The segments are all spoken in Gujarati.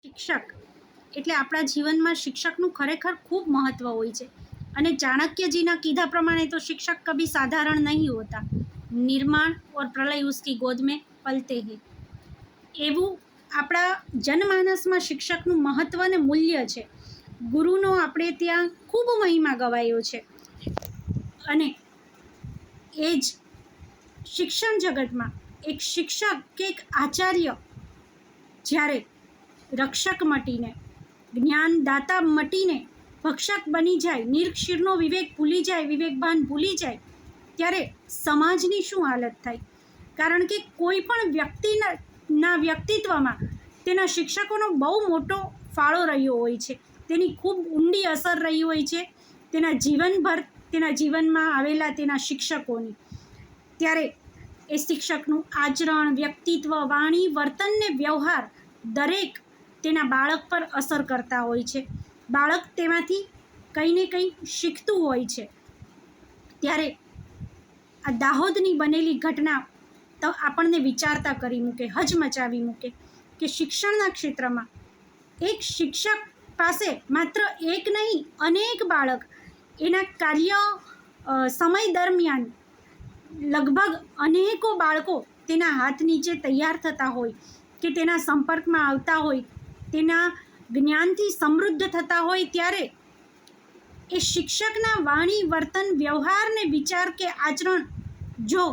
શિક્ષક એટલે આપણા જીવનમાં શિક્ષકનું ખરેખર ખૂબ મહત્ત્વ હોય છે અને ચાણક્યજીના કીધા પ્રમાણે તો શિક્ષક કભી સાધારણ નહીં હોતા, નિર્માણ ઓર પ્રલય ઉસકી ગોદ મેં પલતે હૈ. એવું આપણા જનમાનસમાં શિક્ષકનું મહત્ત્વ અને મૂલ્ય છે. ગુરુનો આપણે ત્યાં ખૂબ મહિમા ગવાયો છે અને એ જ શિક્ષણ જગતમાં એક શિક્ષક કે એક આચાર્ય જ્યારે રક્ષક મટીને, જ્ઞાનદાતા મટીને ભક્ષક બની જાય, નિર્ક્ષીરનો વિવેક ભૂલી જાય, વિવેકભાન ભૂલી જાય, ત્યારે સમાજની શું હાલત થાય? કારણ કે કોઈ પણ વ્યક્તિના વ્યક્તિત્વમાં તેના શિક્ષકોનો બહુ મોટો ફાળો રહ્યો હોય છે, તેની ખૂબ ઊંડી અસર રહી હોય છે તેના જીવનભર, તેના જીવનમાં આવેલા તેના શિક્ષકોની. ત્યારે એ શિક્ષકનું આચરણ, વ્યક્તિત્વ, વાણી, વર્તન ને વ્યવહાર દરેક તેના બાળક પર અસર કરતા હોય છે. બાળક તેમાંથી કંઈ ને કંઈ શીખતું હોય છે. ત્યારે આ દાહોદની બનેલી ઘટના તો આપણને વિચારતા કરી મૂકે, હચમચાવી મૂકે કે શિક્ષણના ક્ષેત્રમાં એક શિક્ષક પાસે માત્ર એક નહીં અનેક બાળક એના કાર્ય સમય દરમિયાન લગભગ અનેકો બાળકો તેના હાથ નીચે તૈયાર થતા હોય કે તેના સંપર્કમાં આવતા હોય, તેના જ્ઞાનથી સમૃદ્ધ થતા હોય, ત્યારે એ શિક્ષકના વાણી, વર્તન, વ્યવહાર ને વિચાર કે આચરણ જો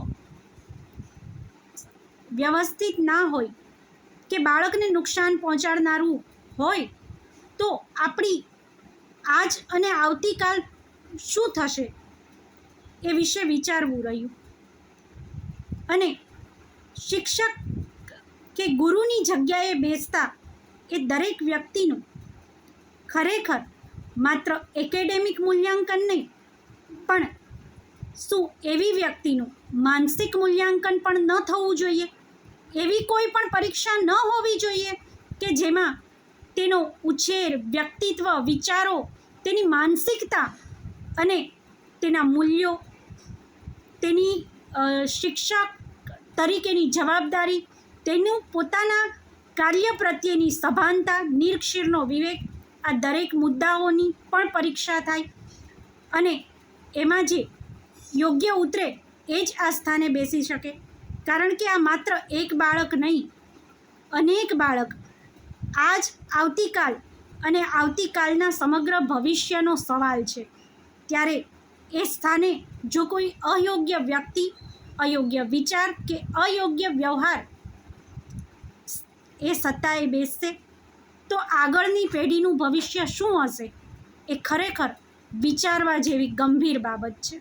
વ્યવસ્થિત ના હોય કે બાળકને નુકસાન પહોંચાડનારું હોય તો આપણી આજ અને આવતીકાલ શું થશે એ વિશે વિચારવું રહ્યું. અને શિક્ષક કે ગુરુની જગ્યાએ બેસતા એ દરેક વ્યક્તિનું ખરેખર માત્ર એકેડેમિક મૂલ્યાંકન નહીં, પણ શું એવી વ્યક્તિનું માનસિક મૂલ્યાંકન પણ ન થવું જોઈએ? એવી કોઈ પણ પરીક્ષા ન હોવી જોઈએ કે જેમાં તેનો ઉછેર, વ્યક્તિત્વ, વિચારો, તેની માનસિકતા અને તેના મૂલ્યો, તેની શિક્ષક તરીકેની જવાબદારી, તેનું પોતાના કાર્ય પ્રત્યેની સભાનતા, નિર્ક્ષીરનો વિવેક, આ દરેક મુદ્દાઓની પણ પરીક્ષા થાય અને એમાં જે યોગ્ય ઉતરે એ જ આ સ્થાને બેસી શકે. કારણ કે આ માત્ર એક બાળક નહીં, અનેક બાળક આજ, આવતીકાલ અને આવતીકાલના સમગ્ર ભવિષ્યનો સવાલ છે. ત્યારે એ સ્થાને જો કોઈ અયોગ્ય વ્યક્તિ, અયોગ્ય વિચાર કે અયોગ્ય વ્યવહાર એ સત્તાએ બેસશે તો આગળની પેઢીનું ભવિષ્ય શું હશે એ ખરેખર વિચારવા જેવી ગંભીર બાબત છે.